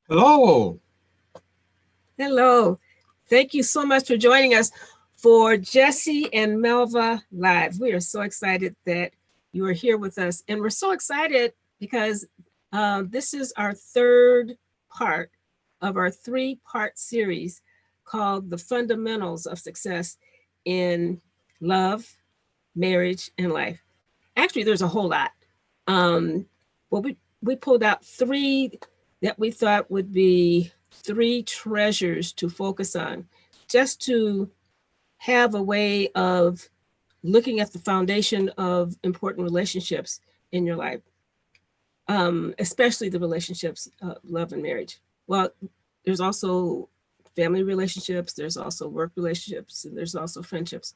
Hello. Hello. Thank you so much for joining us for Jesse and Melva Live. We are so excited that you are here with us. And we're so excited because this is our third part of our three-part series called The Fundamentals of Success in Love, Marriage, and Life. Actually, there's a whole lot. Um, well, we pulled out three that we thought would be three treasures to focus on, just to have a way of looking at the foundation of important relationships in your life, especially the relationships, love and marriage. Well, there's also family relationships, there's also work relationships, and there's also friendships.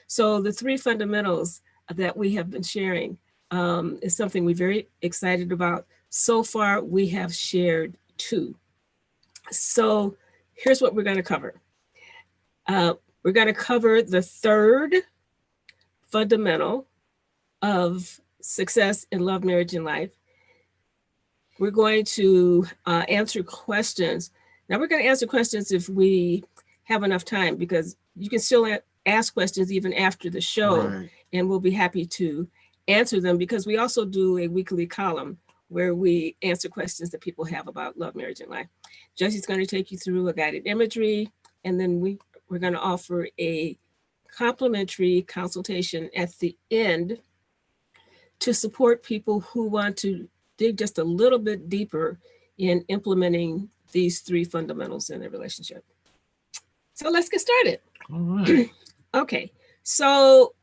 So the three fundamentals that we have been sharing is something we're very excited about. So far, we have shared two. So here's what we're going to cover. Uh, we're going to cover the third fundamental of success in love, marriage, and life. We're going to answer questions. Now, we're going to answer questions if we have enough time, because you can still ask questions even after the show, Right. and we'll be happy to answer them, because we also do a weekly column where we answer questions that people have about love, marriage, and life. Jesse's going to take you through a guided imagery, and then we're going to offer a complimentary consultation at the end to support people who want to dig just a little bit deeper in implementing these three fundamentals in their relationship. So let's get started. All right. Okay, so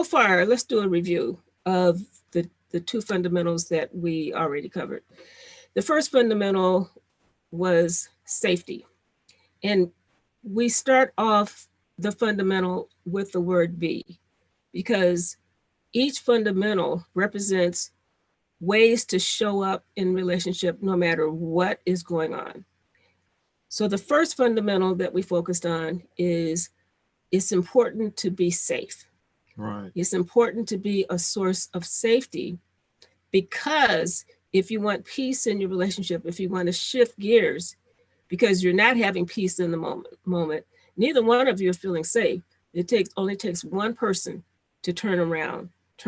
far, let's do a review of the two fundamentals that we already covered. The first fundamental was safety. And we start off the fundamental with the word be, because each fundamental represents ways to show up in relationship no matter what is going on. So the first fundamental that we focused on is it's important to be safe. Right. It's important to be a source of safety, because if you want peace in your relationship, if you want to shift gears because you're not having peace in the moment, neither one of you are feeling safe. It only takes one person to turn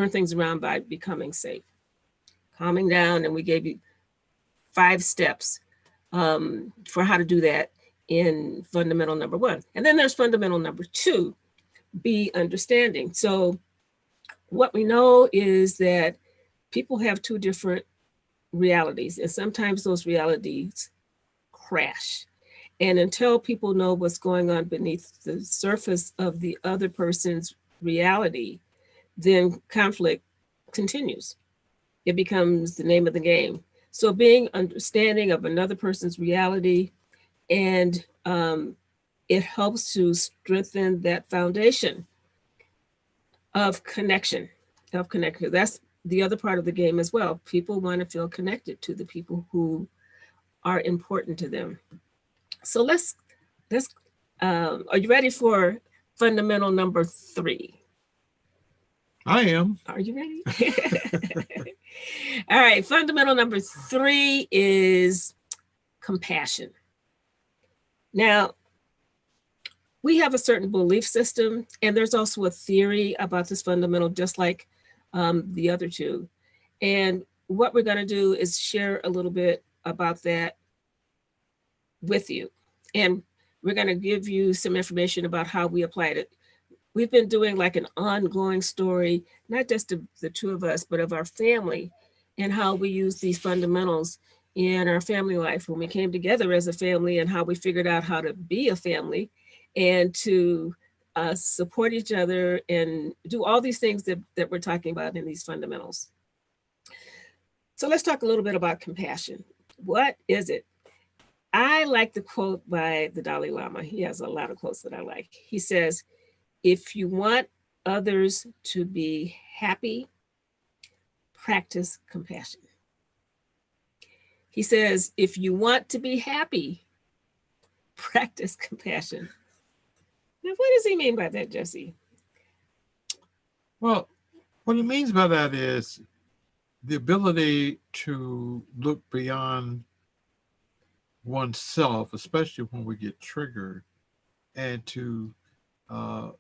things around by becoming safe, calming down, and we gave you 5 steps for how to do that in fundamental number one. And then there's fundamental number two, be understanding. So what we know is that people have two different realities, and sometimes those realities crash. And until people know what's going on beneath the surface of the other person's reality, then conflict continues. It becomes the name of the game. So being understanding of another person's reality, and it helps to strengthen that foundation of connection, That's the other part of the game as well. People want to feel connected to the people who are important to them. So let's. Are you ready for fundamental number three? I am. Are you ready? All right. Fundamental number three is compassion. Now, we have a certain belief system, and there's also a theory about this fundamental, just like the other two. And what we're going to do is share a little bit about that with you. And we're going to give you some information about how we applied it. We've been doing like an ongoing story, not just of the two of us, but of our family, and how we use these fundamentals in our family life when we came together as a family, and how we figured out how to be a family and to support each other and do all these things that we're talking about in these fundamentals. So let's talk a little bit about compassion. What is it? I like the quote by the Dalai Lama. He has a lot of quotes that I like. He says, if you want others to be happy, practice compassion. He says, if you want to be happy, practice compassion. Now, what does he mean by that, Jesse? Well, what he means by that is the ability to look beyond oneself, especially when we get triggered, and uh,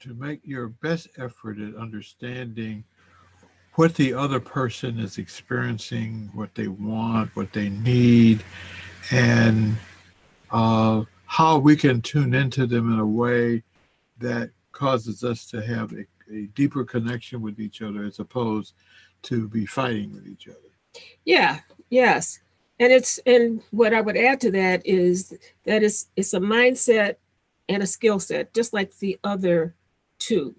to make your best effort at understanding what the other person is experiencing, what they want, what they need, and how we can tune into them in a way that causes us to have a deeper connection with each other as opposed to be fighting with each other. Yeah, yes. And what I would add to that is that it's a mindset and a skill set, just like the other two.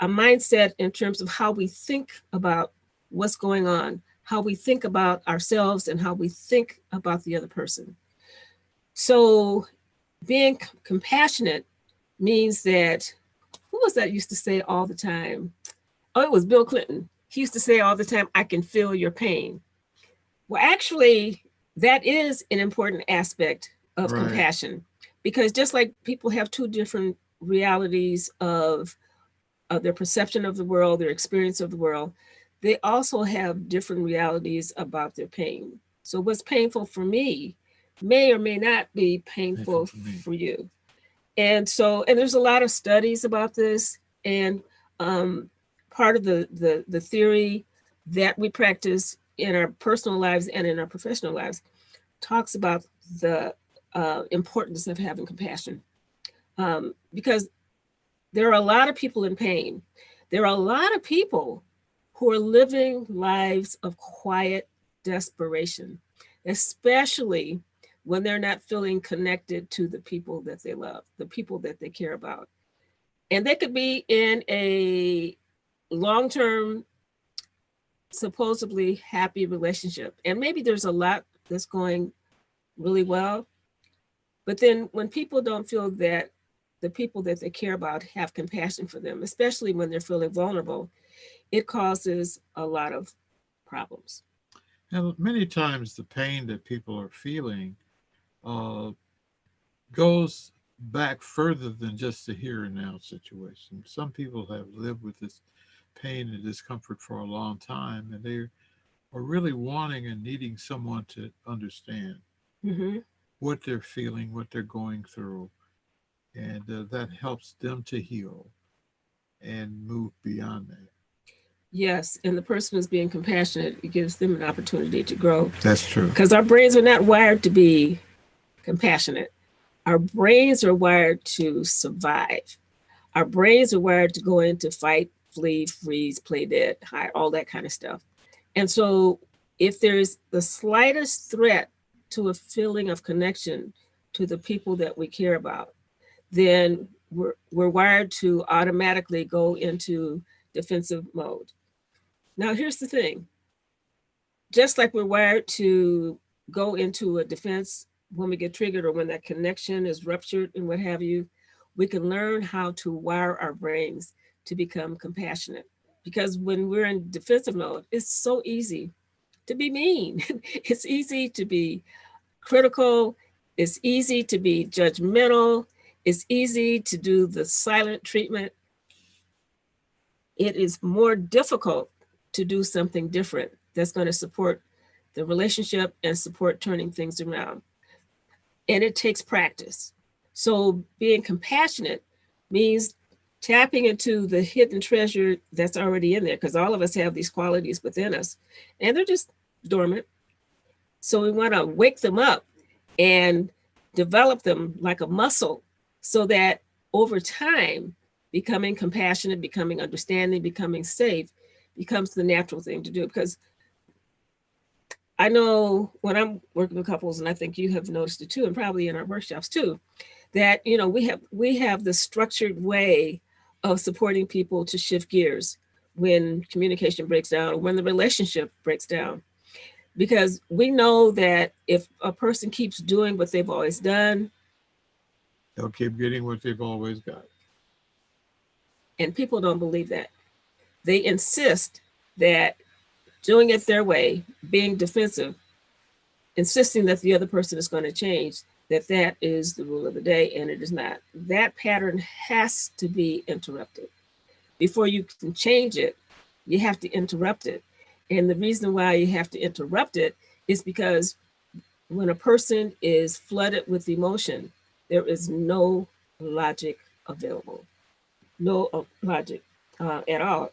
A mindset in terms of how we think about what's going on, how we think about ourselves, and how we think about the other person. So being compassionate means that, who was that used to say all the time? Oh, it was Bill Clinton. He used to say all the time, I can feel your pain. Well, actually, that is an important aspect of Right. compassion, because just like people have two different realities of their perception of the world, their experience of the world, they also have different realities about their pain. So what's painful for me may or may not be Painful painful for me. for you. And there's a lot of studies about this. And um, part of the theory that we practice in our personal lives and in our professional lives talks about the importance of having compassion, because there are a lot of people in pain. There are a lot of people who are living lives of quiet desperation, especially when they're not feeling connected to the people that they love, the people that they care about. And they could be in a long term, supposedly happy relationship. And maybe there's a lot that's going really well. But then when people don't feel that the people that they care about have compassion for them, especially when they're feeling vulnerable, it causes a lot of problems. And many times the pain that people are feeling uh, goes back further than just the here and now situation. Some people have lived with this pain and discomfort for a long time, and they are really wanting and needing someone to understand Mm-hmm. what they're feeling, what they're going through, and that helps them to heal and move beyond that. Yes, and the person who's being compassionate, it gives them an opportunity to grow, That's true. because our brains are not wired to be compassionate. Our brains are wired to survive. Our brains are wired to go into fight, flee, freeze, play dead, hide, all that kind of stuff. And so if there's the slightest threat to a feeling of connection to the people that we care about, then we're wired to automatically go into defensive mode. Now, here's the thing, just like we're wired to go into a defense when we get triggered or when that connection is ruptured and what have you, we can learn how to wire our brains to become compassionate. Because when we're in defensive mode, it's so easy to be mean. It's easy to be critical. It's easy to be judgmental. It's easy to do the silent treatment. It is more difficult to do something different that's going to support the relationship and support turning things around. And it takes practice. So being compassionate means tapping into the hidden treasure that's already in there, because all of us have these qualities within us and they're just dormant. So we want to wake them up and develop them like a muscle, so that over time, becoming compassionate, becoming understanding, becoming safe becomes the natural thing to do. Because I know when I'm working with couples, and I think you have noticed it too, and probably in our workshops too, that we have the structured way of supporting people to shift gears when communication breaks down or when the relationship breaks down. Because we know that if a person keeps doing what they've always done, They'll keep getting what they've always got. and people don't believe that, they insist that doing it their way, being defensive, insisting that the other person is going to change, that is the rule of the day, and it is not. That pattern has to be interrupted. Before you can change it, you have to interrupt it. And the reason why you have to interrupt it is because when a person is flooded with emotion, there is no logic available, no logic at all.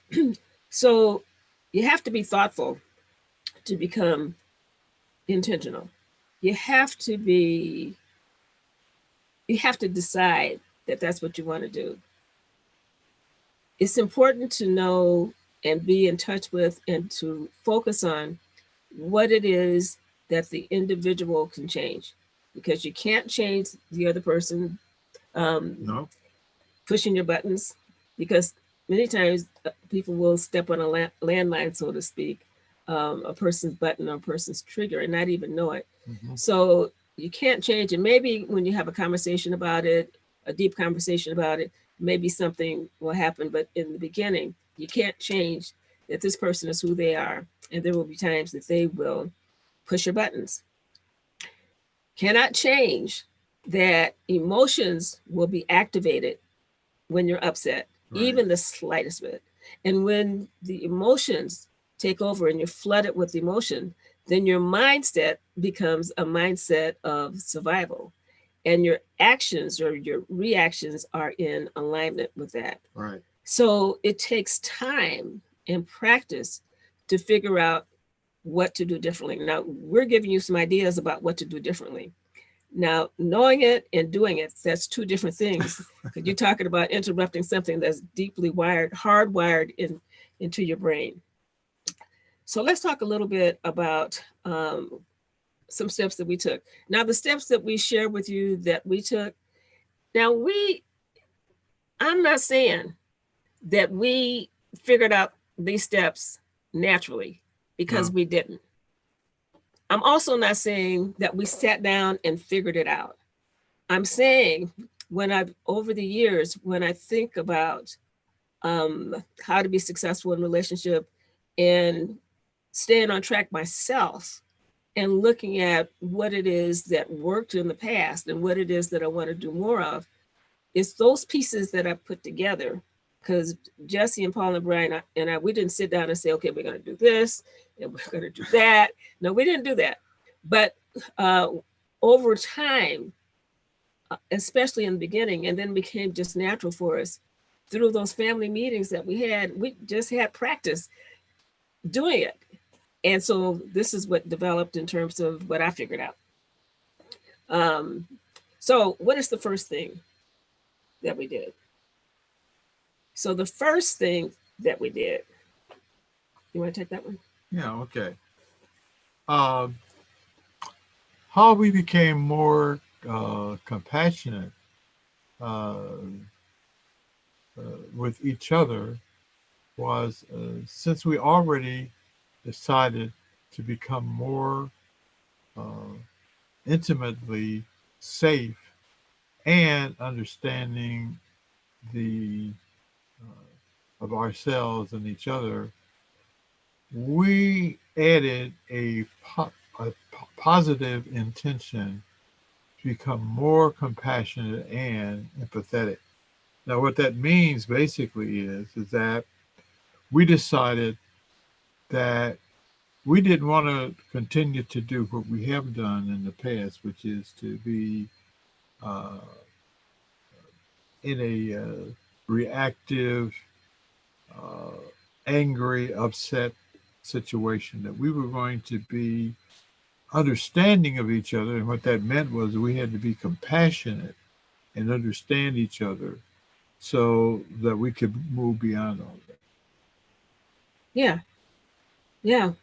So you have to be thoughtful to become intentional. You have to be, you have to decide that that's what you want to do. It's important to know and be in touch with and to focus on what it is that the individual can change, because you can't change the other person No. pushing your buttons, because many times people will step on a landline, so to speak, a person's button or a person's trigger and not even know it. Mm-hmm. So you can't change it. Maybe when you have a conversation about it, a deep conversation about it, maybe something will happen. But in the beginning, you can't change that this person is who they are. And there will be times that they will push your buttons. Cannot change that emotions will be activated when you're upset, Right. even the slightest bit. And when the emotions take over and you're flooded with emotion, then your mindset becomes a mindset of survival. And your actions or your reactions are in alignment with that. Right. So it takes time and practice to figure out what to do differently. Now, we're giving you some ideas about what to do differently. Now, knowing it and doing it, that's two different things. Because you're talking about interrupting something that's deeply wired, hardwired into your brain. So let's talk a little bit about some steps that we took. Now, the steps that we share with you that we took, now I'm not saying that we figured out these steps naturally, because we didn't. I'm also not saying that we sat down and figured it out. I'm saying over the years, when I think about how to be successful in relationship and staying on track myself and looking at what it is that worked in the past and what it is that I want to do more of, it's those pieces that I put together. Because Jesse and Paul and Brian and I, we didn't sit down and say, okay, we're going to do this and we're going to do that. No, we didn't do that. But over time, especially in the beginning, and then became just natural for us through those family meetings that we just had practice doing it. And so this is what developed in terms of what I figured out. So what is the first thing that we did? So the first thing that we did, you want to take that one? Yeah. Okay. How we became more compassionate with each other was since we already decided to become more uh, intimately safe and understanding the of ourselves and each other, we added a positive intention to become more compassionate and empathetic. Now, what that means basically is that we decided that we didn't want to continue to do what we have done in the past, which is to be uh, in a reactive, uh, angry, upset situation. That we were going to be understanding of each other, and what that meant was we had to be compassionate and understand each other so that we could move beyond all that. Yeah, yeah.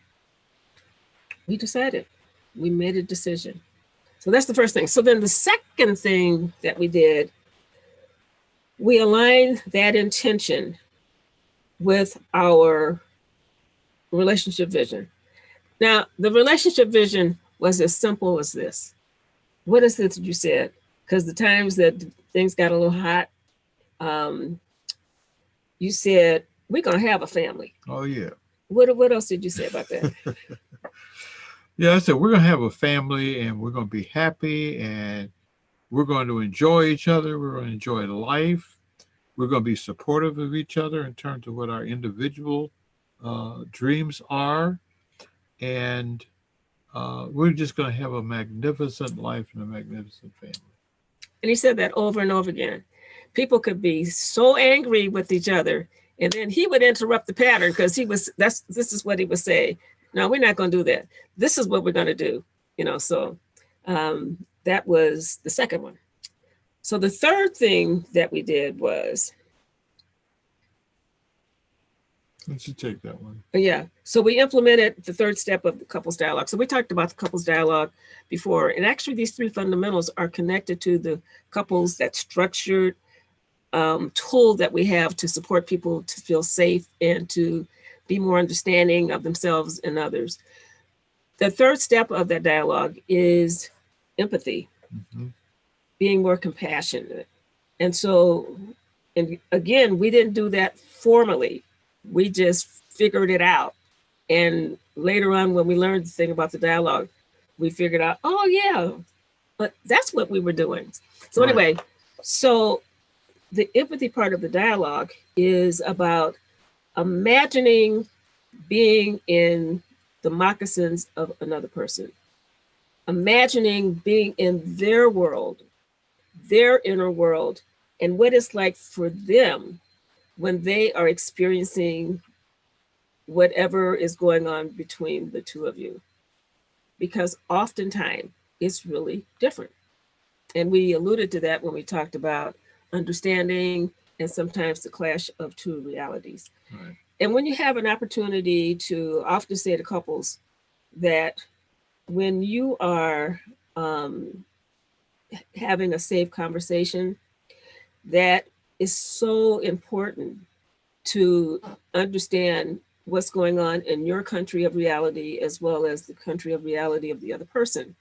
We decided. We made a decision. So that's the first thing. So then the second thing that we did, we aligned that intention with our relationship vision. Now, the relationship vision was as simple as this. What is it that you said? Because the times that things got a little hot, um, you said, we're going to have a family. Oh, yeah. What else did you say about that? Yeah, I said we're going to have a family and we're going to be happy and we're going to enjoy each other. We're going to enjoy life. We're going to be supportive of each other in terms of what our individual dreams are. And we're just going to have a magnificent life and a magnificent family. And he said that over and over again. People could be so angry with each other, and then he would interrupt the pattern because this is what he would say. No, we're not going to do that. This is what we're going to do. So that was the second one. So the third thing that we did was, Let's you take that one. Yeah. So we implemented the third step of the couples dialogue. So we talked about the couples dialogue before, and actually these three fundamentals are connected to the couples, that structured tool that we have to support people to feel safe and to be more understanding of themselves and others. The third step of that dialogue is empathy, being more compassionate. And so, and again, we didn't do that formally. We just figured it out. And later on, when we learned the thing about the dialogue, we figured out, oh yeah, but that's what we were doing. So anyway, so the empathy part of the dialogue is about imagining being in the moccasins of another person, imagining being in their world, their inner world, and what it's like for them when they are experiencing whatever is going on between the two of you. Because oftentimes it's really different. And we alluded to that when we talked about understanding and sometimes the clash of two realities. Right. And when you have an opportunity to, often say to couples that when you are having a safe conversation, that is so important to understand what's going on in your country of reality as well as the country of reality of the other person.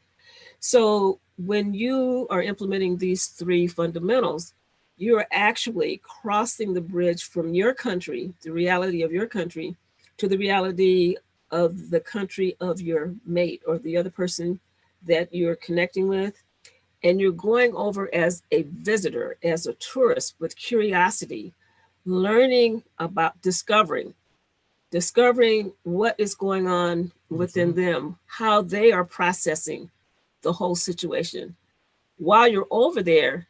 So when you are implementing these three fundamentals, you are actually crossing the bridge from your country, the reality of your country, to the reality of the country of your mate or the other person that you're connecting with. And you're going over as a visitor, as a tourist with curiosity, learning about discovering what is going on within them, how they are processing the whole situation. While you're over there,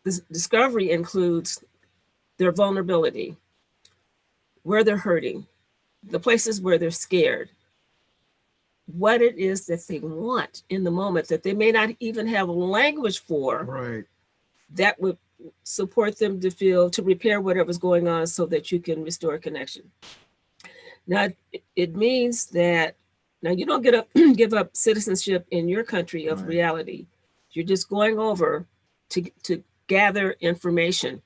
this discovery includes their vulnerability, where they're hurting, the places where they're scared, what it is that they want in the moment that they may not even have language for, Right. that would support them to repair whatever's going on so that you can restore connection. Now, it means that now you don't give up citizenship in your country of reality. You're just going over to gather information.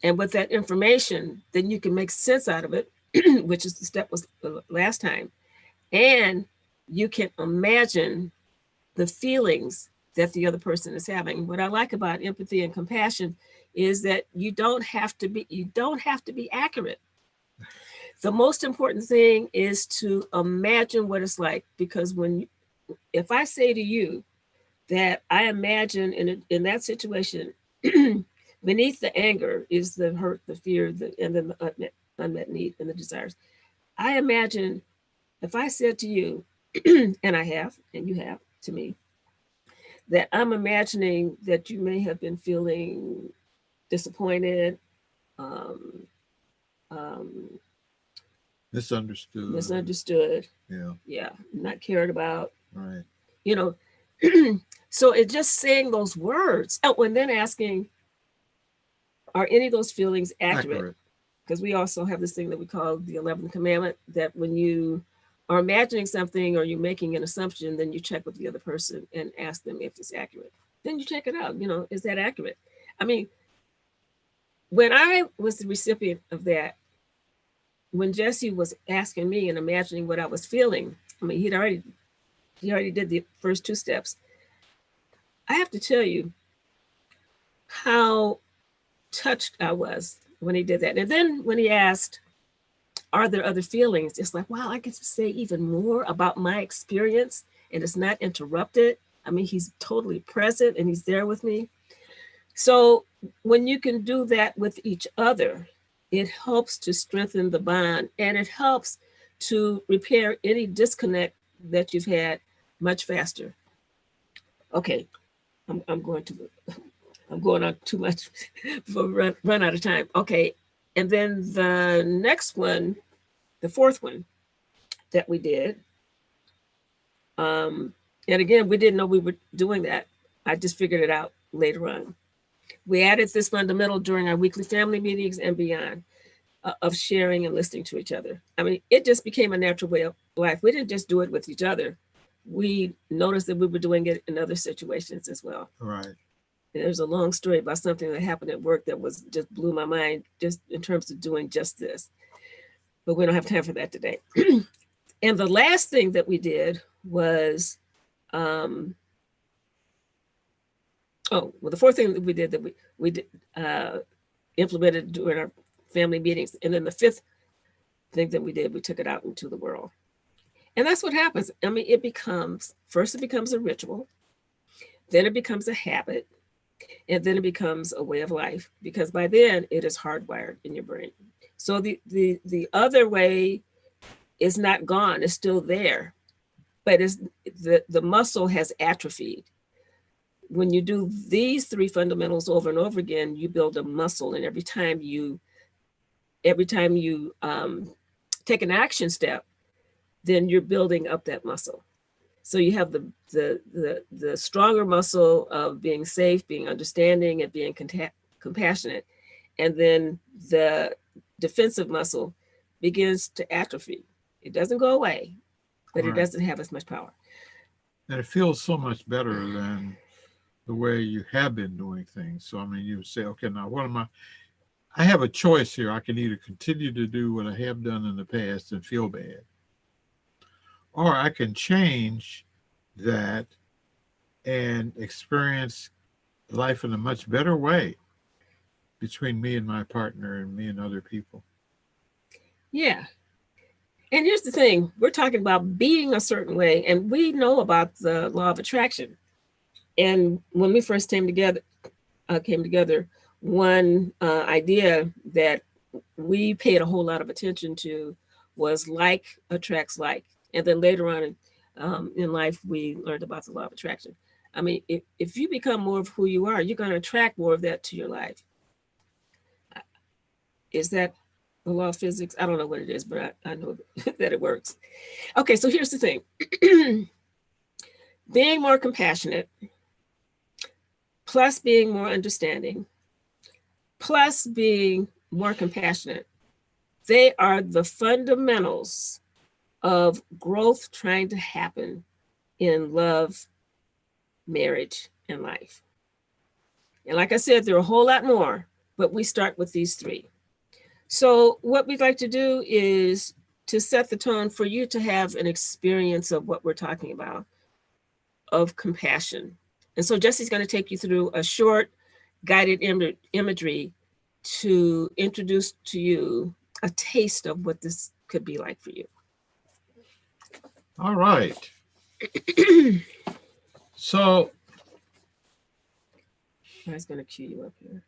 And with that information, then you can make sense out of it, which is the step was the last time. And you can imagine the feelings that the other person is having. What I like about empathy and compassion is that you don't have to be accurate. The most important thing is to imagine what it's like, because if I say to you that I imagine in that situation, beneath the anger is the hurt, the fear, and then the unmet need and the desires. I imagine if I said to you, and I have, and you have to me, that I'm imagining that you may have been feeling disappointed, misunderstood. Yeah, not cared about. Right. So it's just saying those words. Oh, and then asking, are any of those feelings accurate? Because we also have this thing that we call the 11th commandment, that when you are imagining something or you're making an assumption, then you check with the other person and ask them if it's accurate. Then you check it out. Is that accurate? I mean, when I was the recipient of that, when Jesse was asking me and imagining what I was feeling, I mean, he already did the first two steps. I have to tell you how touched I was when he did that. And then when he asked, are there other feelings? It's like, wow, I get to say even more about my experience and it's not interrupted. I mean, he's totally present and he's there with me. So when you can do that with each other, it helps to strengthen the bond and it helps to repair any disconnect that you've had much faster. Okay, I'm going to I'm going on too much before we run out of time. Okay, and then the next one, the fourth one that we did, um, and again we didn't know we were doing that. I just figured it out later on. We added this fundamental during our weekly family meetings and beyond, of sharing and listening to each other. I mean, it just became a natural way of life. We didn't just do it with each other. We noticed that we were doing it in other situations as well. Right. And there's a long story about something that happened at work that was just blew my mind just in terms of doing just this. But we don't have time for that today. And the last thing that we did was, the fourth thing that we did we did, implemented during our family meetings. And then the fifth thing that we did, we took it out into the world. And that's what happens. I mean, it becomes a ritual, then it becomes a habit, and then it becomes a way of life, because by then it is hardwired in your brain. So the other way is not gone, it's still there, but it's the muscle has atrophied. When you do these three fundamentals over and over again, you build a muscle, and every time you take an action step, then you're building up that muscle. So you have the stronger muscle of being safe, being understanding, and being compassionate, and then the defensive muscle begins to atrophy. It doesn't go away, but it doesn't have as much power. And it feels so much better than the way you have been doing things. So, I mean, you say, okay, now what am I have a choice here. I can either continue to do what I have done in the past and feel bad, or I can change that and experience life in a much better way between me and my partner and me and other people. Yeah. And here's the thing, we're talking about being a certain way, and we know about the law of attraction. And when we first came together, one idea that we paid a whole lot of attention to was like attracts like. And then later on in life, we learned about the law of attraction. I mean, if you become more of who you are, you're going to attract more of that to your life. Is that the law of physics? I don't know what it is, but I know that it works. Okay, so here's the thing. Being more compassionate, plus being more understanding, plus being more compassionate, they are the fundamentals of growth trying to happen in love, marriage, and life. And like I said, there are a whole lot more, but we start with these three. So what we'd like to do is to set the tone for you to have an experience of what we're talking about, of compassion. And so Jesse's going to take you through a short guided imagery to introduce to you a taste of what this could be like for you. All right. So I was going to cue you up here.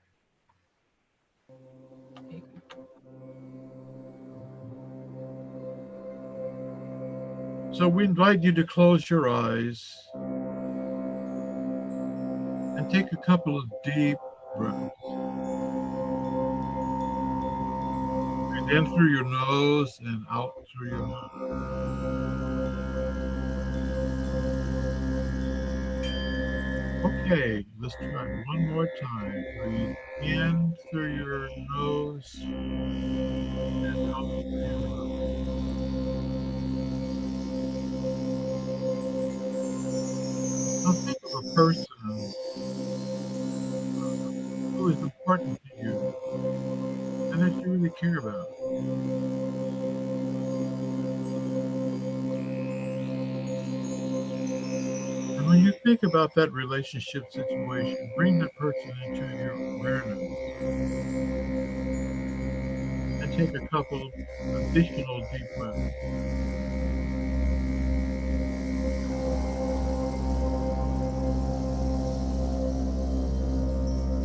So we invite you to close your eyes and take a couple of deep breaths. Breathe in through your nose and out through your mouth. Okay, let's try it one more time. Breathe in through your nose and out through your mouth. Now think of a person who is important to you and that you really care about. And when you think about that relationship situation, bring that person into your awareness and take a couple additional deep breaths.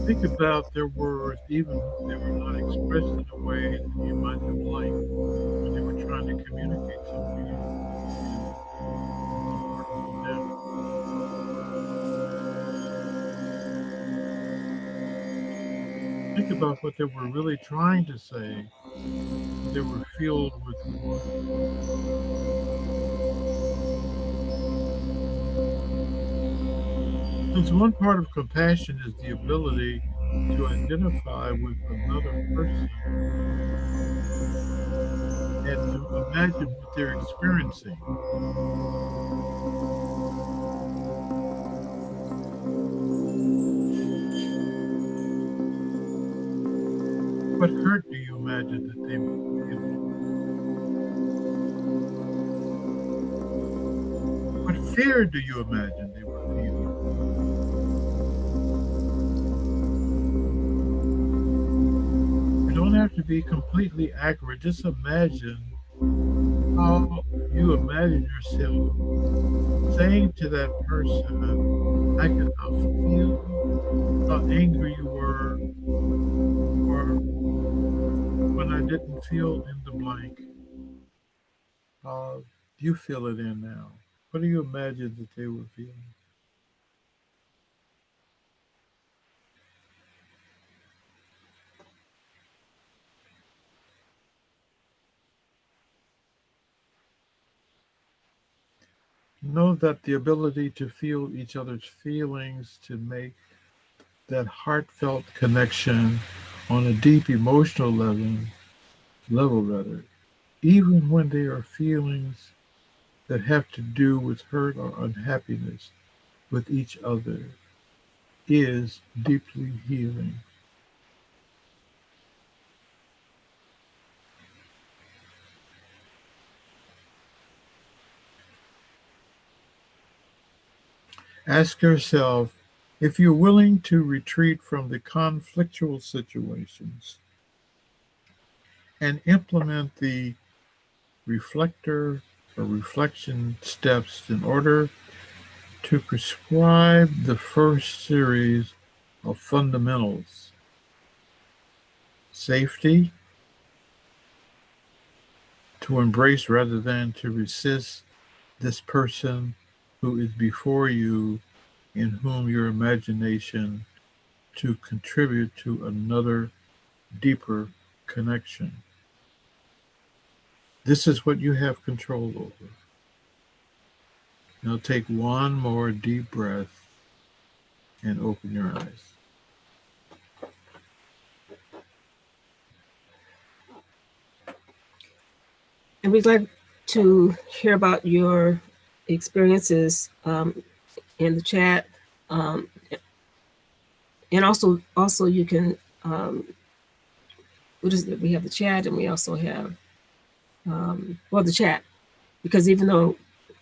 Think about their words, even if they were not expressed in a way that you might have liked when they were trying to communicate something important to them. Think about what they were really trying to say. They were filled with what? Since one part of compassion is the ability to identify with another person and to imagine what they're experiencing. What hurt do you imagine that they were feeling? What fear do you imagine they were feeling? You don't have to be completely accurate. Just imagine how you imagine yourself saying to that person, I can now feel how angry you were, or when I didn't feel in the blank, you feel it in now. What do you imagine that they were feeling? Know that the ability to feel each other's feelings, to make that heartfelt connection on a deep emotional level rather, even when they are feelings that have to do with hurt or unhappiness with each other, is deeply healing. Ask yourself if you're willing to retreat from the conflictual situations and implement the reflector or reflection steps in order to prescribe the first series of fundamentals: safety, to embrace rather than to resist this person who is before you, in whom your imagination to contribute to another deeper connection. This is what you have control over. Now take one more deep breath and open your eyes. And we'd like to hear about your experiences in the chat. Um, and also you can, what is it? We have the chat and we also have, well, the chat, because even though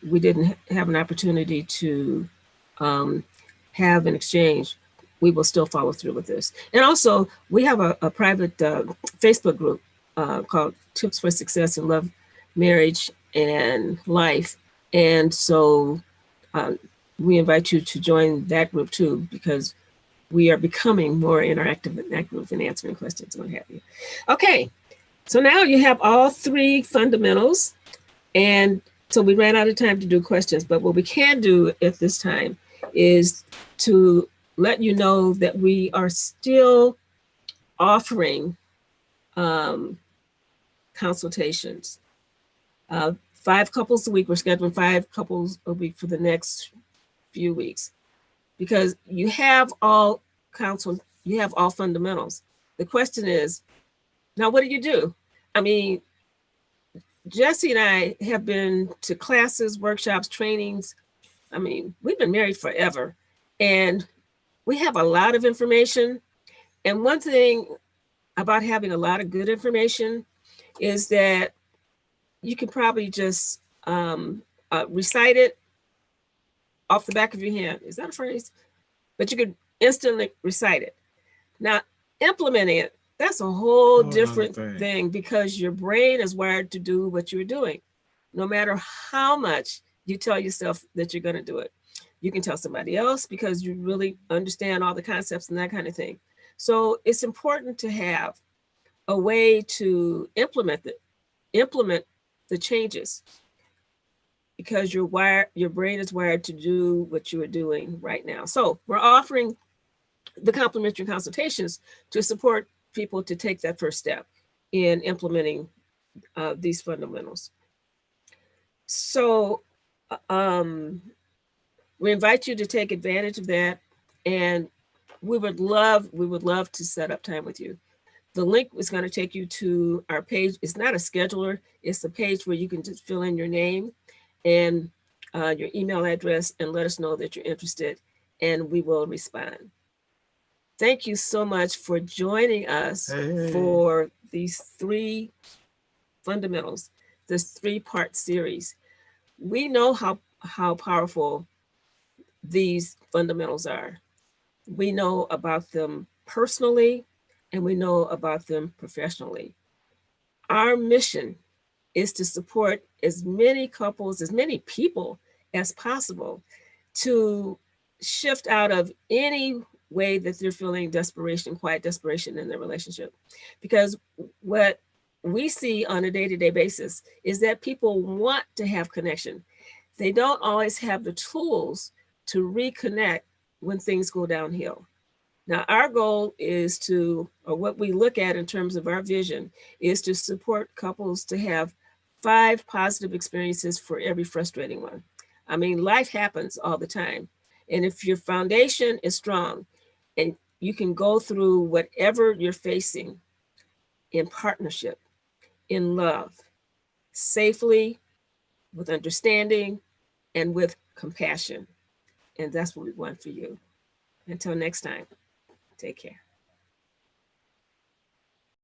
we didn't have an opportunity to have an exchange, we will still follow through with this. And also, we have a private Facebook group called Tips for Success in Love, Marriage, and Life. And so we invite you to join that group too, because we are becoming more interactive in that group and answering questions and what have you. Okay, so now you have all three fundamentals. And so we ran out of time to do questions, but what we can do at this time is to let you know that we are still offering consultations. 5 couples a week. We're scheduling 5 couples a week for the next few weeks because you have all counsel, you have all fundamentals. The question is, now what do you do? I mean, Jesse and I have been to classes, workshops, trainings. I mean, we've been married forever and we have a lot of information. And one thing about having a lot of good information is that you can probably just recite it off the back of your hand. Is that a phrase? But you could instantly recite it. Now, implementing it, that's a whole different thing because your brain is wired to do what you're doing. No matter how much you tell yourself that you're going to do it, you can tell somebody else because you really understand all the concepts and that kind of thing. So it's important to have a way to implement the changes because your brain is wired to do what you are doing right now. So we're offering the complimentary consultations to support people to take that first step in implementing these fundamentals. So we invite you to take advantage of that, and we would love to set up time with you. The link is going to take you to our page. It's not a scheduler. It's a page where you can just fill in your name and your email address and let us know that you're interested, and we will respond. Thank you so much for joining us for these 3 fundamentals, this 3-part series. We know how powerful these fundamentals are. We know about them personally, and we know about them professionally. Our mission is to support as many couples, as many people as possible to shift out of any way that they're feeling desperation, quiet desperation in their relationship. Because what we see on a day-to-day basis is that people want to have connection. They don't always have the tools to reconnect when things go downhill. Now, our goal is to, or what we look at in terms of our vision, is to support couples to have 5 positive experiences for every frustrating one. I mean, life happens all the time. And if your foundation is strong and you can go through whatever you're facing in partnership, in love, safely, with understanding, and with compassion. And that's what we want for you. Until next time, take care.